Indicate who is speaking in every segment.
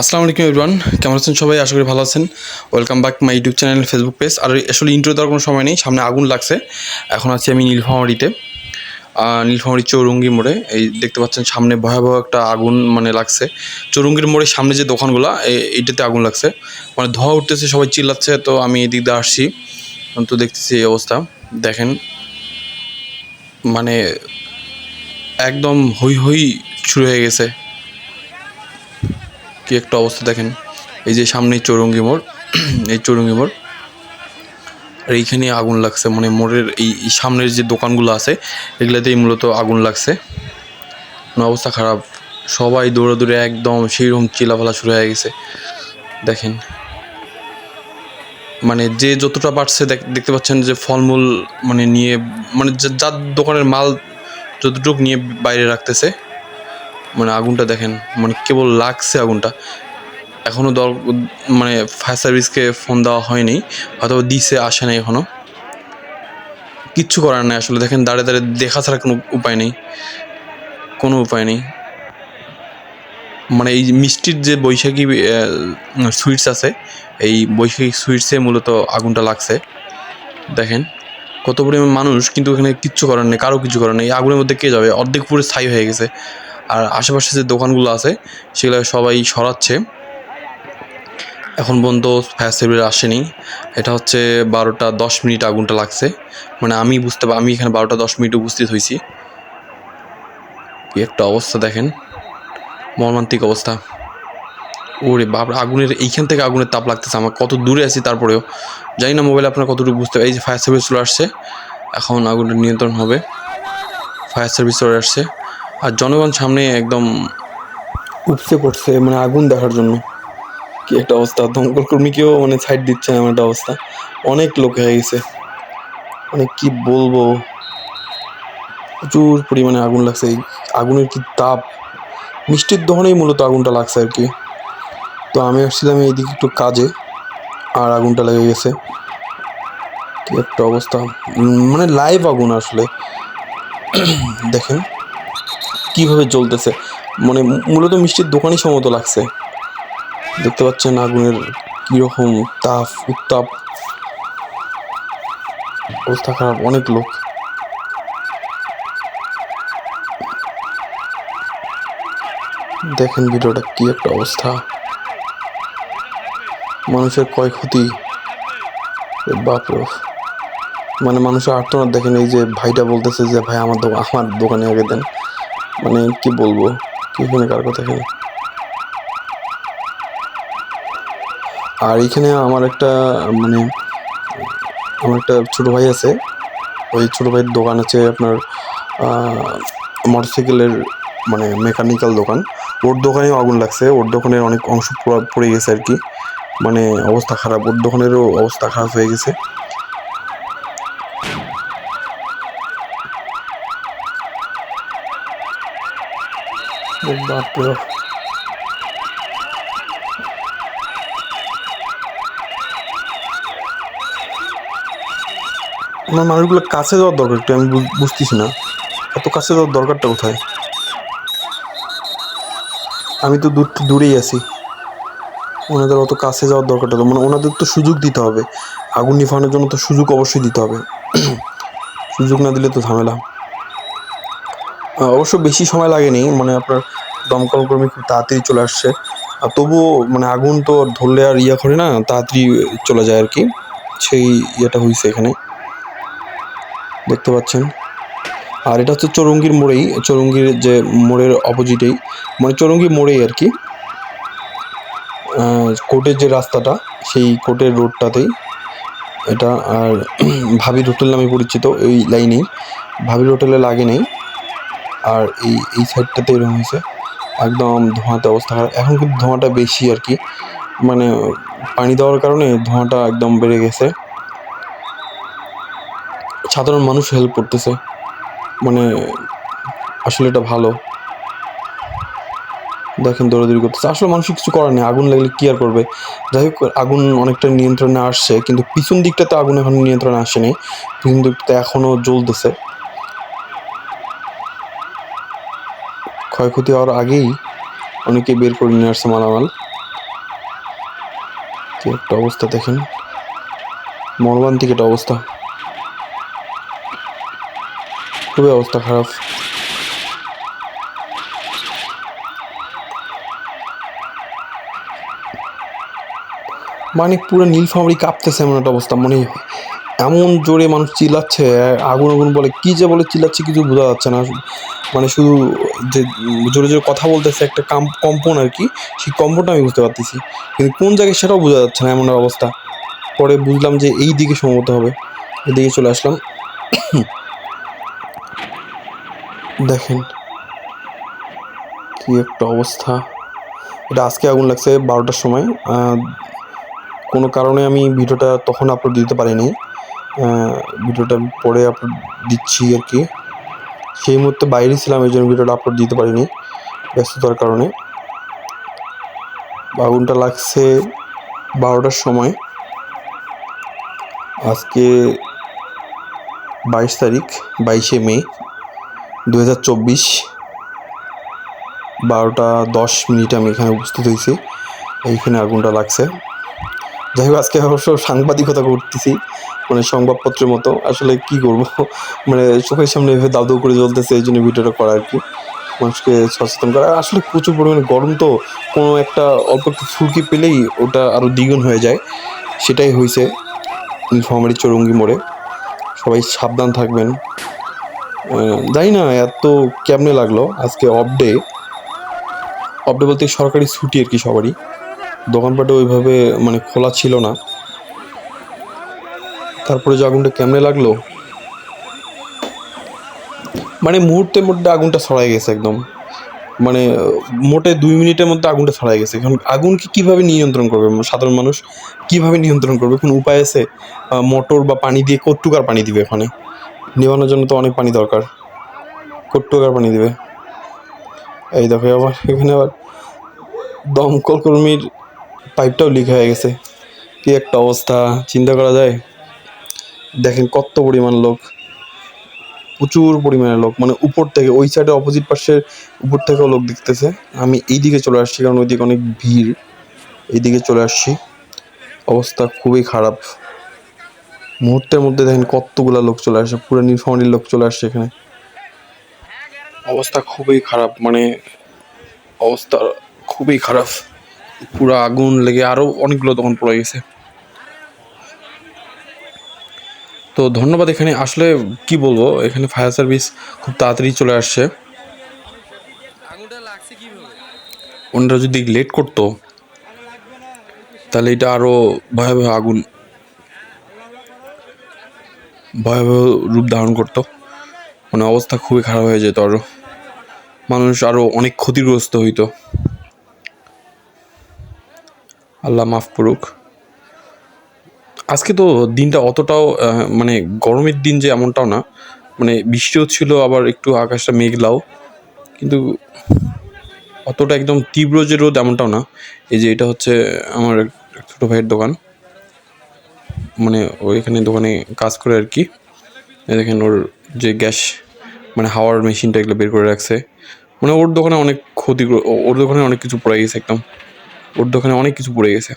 Speaker 1: আসসালামু আলাইকুম এভরিওয়ান, কেমন আছেন সবাই? আশা করি ভালো আছেন। Welcome back my YouTube channel, Facebook page. আর আসলে ইন্ট্রো দেওয়ার কোনো সময় নেই, সামনে আগুন লাগছে। এখন আছি আমি নীলফামারীতে, নীলফামারী চৌরঙ্গি মোড়ে। এই দেখতে পাচ্ছেন সামনে ভয়াবহ একটা আগুন লাগছে। চৌরঙ্গির মোড়ের সামনে যে দোকানগুলো, এইটাতে আগুন লাগছে, ধোঁয়া উঠতেছে, সবাই চিল্লাচ্ছে। তো আমি এদিক দিয়ে আসছি, তো দেখতেছি এই অবস্থা। দেখেন মানে একদম হই হই শুরু হয়ে গেছে। কি একটা অবস্থা দেখেন। এই যে সামনে চৌরঙ্গি মোড়, এই চৌরঙ্গি মোড়, আর এইখানে আগুন লাগছে। মোড়ের এই সামনের যে দোকানগুলো আছে এগুলাতেই মূলত আগুন লাগছে। অবস্থা খারাপ, সবাই দৌড়ে একদম সেইরকম চিল্লাফালা শুরু হয়ে গেছে। দেখেন যে যতটা পারছে দেখতে পাচ্ছেন যে ফলমূল নিয়ে, যার দোকানের মাল যতটুকু নিয়ে বাইরে রাখতেছে। আগুনটা দেখেন, কেবল লাগছে আগুনটা। এখনও ফায়ার সার্ভিসকে ফোন দেওয়া হয়নি, হয়তো দিছে, আসে নাই এখনও। কিচ্ছু করার নাই আসলে। দেখেন দাঁড়িয়ে দাঁড়িয়ে দেখা ছাড়া কোনো উপায় নেই, কোনো উপায় নেই। এই মিষ্টির যে বৈশাখী সুইটস আছে, এই বৈশাখী সুইটসে মূলত আগুনটা লাগছে। দেখেন কত পরিমাণ মানুষ, কিন্তু এখানে কিচ্ছু করার নেই, কারো কিছু করার নেই। এই আগুনের মধ্যে কে যাবে? অর্ধেক পুরো ছাই হয়ে গেছে। আর আশেপাশে যে দোকানগুলো আছে সেগুলো সবাই সরাচ্ছে। এখন পর্যন্ত ফায়ার সার্ভিস আসেনি। এটা হচ্ছে 12টা 10 মিনিট আগুনটা লাগছে। আমি এখানে 12টা 10 মিনিট উপস্থিত হয়েছি। কি একটা অবস্থা দেখেন, মর্মান্তিক অবস্থা। ওরে বাপ, আগুনের এইখান থেকে আগুনের তাপ লাগতেছে। আমার কত দূরে আছি তারপরেও জানি না মোবাইলে আপনার কতটুকু বুঝতে। এই যে ফায়ার সার্ভিস চলে আসছে, এখন আগুনটা নিয়ন্ত্রণ হবে। ফায়ার সার্ভিস চলে আসছে, আর জনগণ সামনে একদম উপচে পড়ছে আগুন দেখার জন্য। কি একটা অবস্থা, দমকল কর্মীকেও সাইড দিচ্ছে না, এমন একটা অবস্থা। অনেক লোক হয়ে গেছে, কি বলবো, প্রচুর পরিমাণে আগুন লাগছে। এই আগুনের কি তাপ! মিষ্টির দোকানেই মূলত আগুনটা লাগছে আর কি। তো আমি আসছিলাম এইদিকে একটু কাজে, আর আগুনটা লেগে গেছে। কি একটা অবস্থা, লাইভ আগুন আসলে। দেখেন কিভাবে জ্বলতেছে, মূলত মিষ্টির দোকানই সম্ভবত লাগছে। দেখতে পাচ্ছেন আগুনের কিরকম তাপ, উত্তাপ। অবস্থা খারাপ, অনেক লোক। দেখেন ভিডিওটা, কি একটা অবস্থা, মানুষের ক্ষয়ক্ষতি। বাপরে, মানুষের আর্তনাদ দেখেন। এই যে ভাইটা বলতেছে যে ভাই আমার দোকানে আগে দেন। কি বলবো, কি কার কথা এখানে। আর এখানে আমার একটা ছোট ভাই আছে। ওই ছোট ভাইয়ের দোকান আছে আপনার মোটরসাইকেলের মেকানিক্যাল দোকান। ওর দোকানেও আগুন লাগছে। ওর দোকানের অনেক অংশ পড়ে গেছে আর কি। অবস্থা খারাপ, ওর দোকানেরও অবস্থা খারাপ হয়ে গেছে। আমার মানুষগুলো কাছে যাওয়ার দরকার একটু, আমি বুঝতেছি না এত কাছে যাওয়ার দরকারটা কোথায়। আমি তো দূরেই আছি, ওনাদের অত কাছে যাওয়ার দরকারটা তো ওনাদের তো সুযোগ দিতে হবে। আগুন নিভানোর জন্য তো সুযোগ অবশ্যই দিতে হবে, সুযোগ না দিলে তো ঝামেলা। অবশ্য বেশি সময় লাগেনি, আপনার দমকল কর্মী খুব তাড়াতাড়ি চলে আসছে। আর তবুও আগুন তো ধরলে আর করে না, তাড়াতাড়ি চলে যায় আর কি। সেই ইয়েটা হয়েছে এখানে, দেখতে পাচ্ছেন। আর এটা হচ্ছে চৌরঙ্গির মোড়েই, চৌরঙ্গির যে মোড়ের অপোজিটেই, চৌরঙ্গি মোড়েই আর কি। কোর্টের যে রাস্তাটা, সেই কোর্টের রোডটাতেই এটা। আর ভাবির হোটেল নামে পরিচিত এই লাইনেই, ভাবির হোটেলে লাগে নেই। আর এই সাইডটাতে এরকম হয়েছে, একদম ধোঁয়াতে অবস্থা খারাপ। এখন কিন্তু ধোঁয়াটা বেশি আর কি, পানি দেওয়ার কারণে ধোঁয়াটা একদম বেড়ে গেছে। সাধারণ মানুষ হেল্প করতেছে, আসলে এটা ভালো। দেখেন দৌড়াদৌড়ি করতেছে, আসলে মানুষের কিছু করার নেই। আগুন লাগলে কি আর করবে। যাই হোক, আগুন অনেকটা নিয়ন্ত্রণে আসছে, কিন্তু পিছন দিকটাতে আগুন এখন নিয়ন্ত্রণে আসেনি, পিছন দিকটাতে এখনো জ্বলতেছে। ক্ষয়ক্ষতি হওয়ার আগেই অনেকে বের করে নিয়ে আসছে মালামাল। কি একটা অবস্থা দেখেন, মর্মান্তিক একটা অবস্থা, খুবই অবস্থা খারাপ। মানে পুরো নীলফামারী কাঁপতেছে এমন একটা অবস্থা, মানে এমন জোরে মানুষ চিল্লাচ্ছে, আগুন আগুন বলে কি যে বলে চিল্লাচ্ছে কিছু বোঝা যাচ্ছে না। মানে শুধু যে জোরে জোরে কথা বলতেছে একটা কম্পন আর কি, সেই কম্পনটা আমি বুঝতে পারতেছি, কিন্তু কোন জায়গায় সেটাও বোঝা যাচ্ছে না, এমন অবস্থা। পরে বুঝলাম যে এই দিকে সম্ভবত হবে, এদিকে চলে আসলাম। দেখেন কি একটা অবস্থা। এটা আজকে আগুন লাগছে 12টার সময়। কোনো কারণে আমি ভিডিওটা তখন আপলোড দিতে পারিনি, ভিডিওটা পরে আপলোড দিচ্ছি আর কি। সেই মুহূর্তে বাইরে ছিলাম, এই জন্য ভিডিওটা আপলোড দিতে পারিনি ব্যস্ততার কারণে। আগুনটা লাগছে 12টার সময়, আজকে 22 তারিখ, 22শে মে 2024, 12টা 10 মিনিটে আমি এখানে উপস্থিত হয়েছি। এইখানে আগুনটা লাগছে। যাই হোক, আজকে অবশ্য সাংবাদিকতা করতেছি, মানে সংবাদপত্রের মতো। আসলে কি করব, মানে চোখের সামনে এভাবে দাউ দাউ করে জ্বলতেছে, এই জন্য ভিডিওটা করা আর কি, মানুষকে সচেতন করা। আসলে প্রচুর পরিমাণে গরম, তো কোনো একটা অল্প একটু ফুলকি পেলেই ওটা আরও দ্বিগুণ হয়ে যায়। সেটাই হয়েছে নীলফামারী চৌরঙ্গি মোড়ে। সবাই সাবধান থাকবেন। জানি না এত কেমনে লাগলো। আজকে অফ ডে বলতে সরকারি ছুটি আর কি সবারই, দোকানপাটে ওইভাবে মানে খোলা ছিল না। তারপরে যে আগুনটা কেমনে লাগলো, মানে মুহূর্তের মধ্যে আগুনটা ছড়াই গেছে একদম, মানে মোটে 2 মিনিটের মধ্যে আগুনটা ছড়াই গেছে। এখন আগুনকে কীভাবে নিয়ন্ত্রণ করবে সাধারণ মানুষ, কীভাবে নিয়ন্ত্রণ করবে? কোনো উপায় আছে? মোটর বা পানি দিয়ে কটুকার পানি দিবে ওখানে নেভানোর জন্য? তো অনেক পানি দরকার, কটুকার পানি দিবে। এই দেখো আবার এখানে আবার দমকল কর্মীর পাইপটাও লিক হয়ে গেছে। কি একটা অবস্থা, চিন্তা করা যায়। দেখেন কত পরিমাণ লোক, প্রচুর পরিমাণে লোক, মানে উপর থেকে ওই সাইডে অপোজিট পাশের উপর থেকেও লোক দেখতেছে। আমি এইদিকে চলে আসছি কারণ ওইদিকে অনেক ভিড়, এইদিকে চলে আসছি। অবস্থা খুবই খারাপ, মুহূর্তের মধ্যে দেখেন কতগুলা লোক চলে আসছে, পুরো নীলফামারীর লোক চলে আসছে এখানে। অবস্থা খুবই খারাপ, মানে অবস্থা খুবই খারাপ, পুরো আগুন লেগে আরও অনেকগুলো দোকান পড়ে গেছে। তো ধন্যবাদ। এখানে আসলে কি বলবো, এখানে ফায়ার সার্ভিস খুব তাড়াতাড়ি চলে আসছে। ওনারা যদি লেট করতো তাহলে এটা আরও ভয়াবহ আগুন, ভয়াবহ রূপ ধারণ করতো, মানে অবস্থা খুবই খারাপ হয়ে যেত, আরও মানুষ আরও অনেক ক্ষতিগ্রস্ত হইতো। আল্লাহ মাফ করুক। আজকে তো দিনটা অতটাও মানে গরমের দিন যে এমনটাও না, মানে বৃষ্টিও ছিল, আবার একটু আকাশটা মেঘলাও, কিন্তু অতটা একদম তীব্র যে রোদ এমনটাও না। এই যে এটা হচ্ছে আমার ছোটো ভাইয়ের দোকান, মানে ও এখানে দোকানে কাজ করে আর কি। দেখেন ওর যে গ্যাস মানে হাওয়ার মেশিনটা এগুলো বের করে রাখছে, মানে ওর দোকানে অনেক ওর দোকানে অনেক কিছু পড়ে গেছে একদম, ওর দোকানে অনেক কিছু পড়ে গেছে,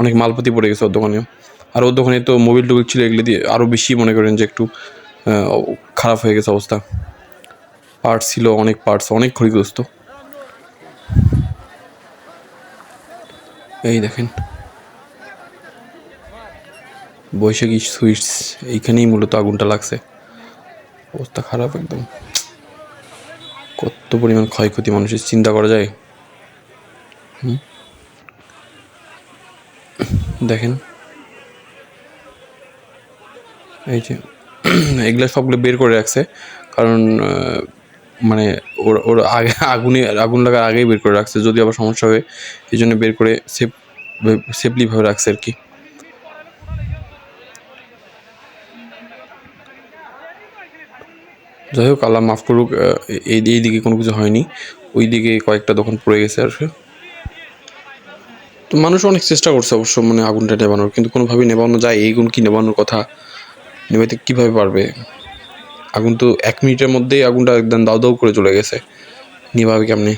Speaker 1: অনেক মালপাতি পড়ে গেছে ওর দোকানে। আর ওর দোকানে তো মোবিল টোবিল ছিল, এগুলো দিয়ে আরও বেশি মনে করেন যে একটু খারাপ হয়ে গেছে অবস্থা। পার্টস ছিল, অনেক পার্টস, অনেক ক্ষতিগ্রস্ত। এই দেখেন বৈশাখী সুইটস, এইখানেই মূলত আগুনটা লাগছে। অবস্থা খারাপ একদম, কত পরিমাণ ক্ষয়ক্ষতি মানুষের চিন্তা করা যায়। দেখেন এই যে এগুলো সবগুলো বের করে রাখছে, কারণ মানে ওর আগে আগুন লাগার আগেই বের করে রাখছে, যদি আবার সমস্যা হয় এই জন্য বের করে সেফলিভাবে রাখছে আর কি। যাই হোক, আল্লাহ মাফ করুক। এই দিকে কোনো কিছু হয়নি, ওই দিকে কয়েকটা দোকান পড়ে গেছে আর কি। তো মানুষ অনেক চেষ্টা করছে অবশ্য, মানে আগুনটা নেবানোর, কিন্তু কোনোভাবেই নেবানো যায়? এই গুণ কি নেবানোর কথা, নেবাইতে কীভাবে পারবে? আগুন তো 1 মিনিটের মধ্যেই আগুনটা একদম দাউ দাউ করে চলে গেছে, নিভাবে কেমনে?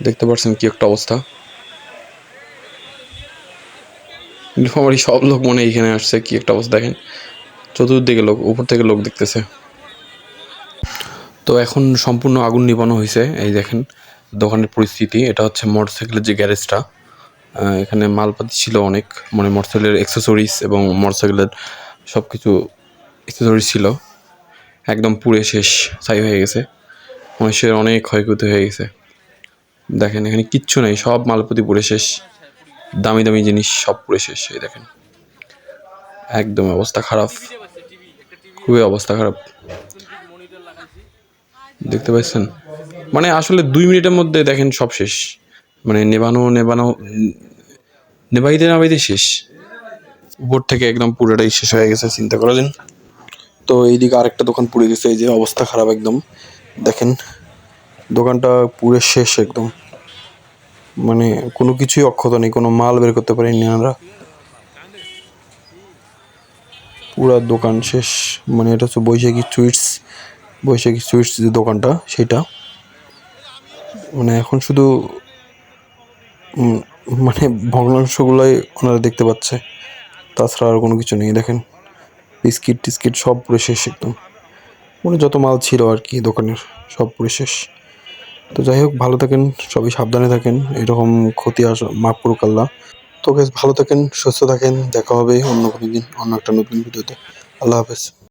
Speaker 1: দেখতে পাচ্ছেন কি একটা অবস্থা। নীলফামারী সব লোক মনে হয় এখানে আসছে, কি একটা অবস্থা দেখেন, চতুর্দিকে লোক, উপর থেকে লোক দেখতেছে। তো এখন সম্পূর্ণ আগুন নিভানো হয়েছে। এই দেখেন দোকানের পরিস্থিতি। এটা হচ্ছে মোটরসাইকেলের যে গ্যারেজটা, এখানে মালপাতি ছিল অনেক, মানে মোটরসাইকেলের অ্যাক্সেসরিজ এবং মোটরসাইকেলের সব কিছু অ্যাক্সেসরিজ ছিল, একদম পুড়ে শেষ, ছাই হয়ে গেছে। মানুষের অনেক ক্ষয়ক্ষতি হয়ে গেছে। দেখেন এখানে কিচ্ছু নেই, সব মালপাতি পুড়ে শেষ, দামি দামি জিনিস সব পুড়ে শেষ। এই দেখেন একদম অবস্থা খারাপ, খুবই অবস্থা খারাপ, দেখতে পাচ্ছেন। মানে আসলে 2 মিনিটের মধ্যে দেখেন সব শেষ, মানে নেভানো নেভানো নেভাইতে নেভাইতে শেষ, উপর থেকে একদম পুরোটাই শেষ হয়ে গেছে, চিন্তা করা দিন। তো এইদিকে আরেকটা দোকান পুড়ে গেছে, এই যে অবস্থা খারাপ একদম, দেখেন দোকানটা পুরো শেষ একদম, মানে কোনো কিছুই অক্ষত নেই, কোনো মাল বের করতে পারিনি আমরা, পুরা দোকান শেষ। মানে এটা হচ্ছে বৈশাখী সুইটস যে দোকানটা সেটা, মানে এখন শুধু মানে ভগ্নাংশগুলোই ওনারা দেখতে পাচ্ছে, তাছাড়া আর কোনো কিছু নেই। দেখেন বিস্কিট টিস্কিট সব পুরো শেষ একদম, মানে যত মাল ছিল আর কি দোকানের সব পুরো শেষ। তো যাই হোক, ভালো থাকেন, সবাই সাবধানে থাকেন, এরকম ক্ষতি মাফ করুক আল্লাহ। তো গাইস ভালো থাকেন, সুস্থ থাকেন, দেখা হবে অন্য কোনো দিন অন্য একটা নতুন ভিডিওতে। আল্লাহ হাফেজ।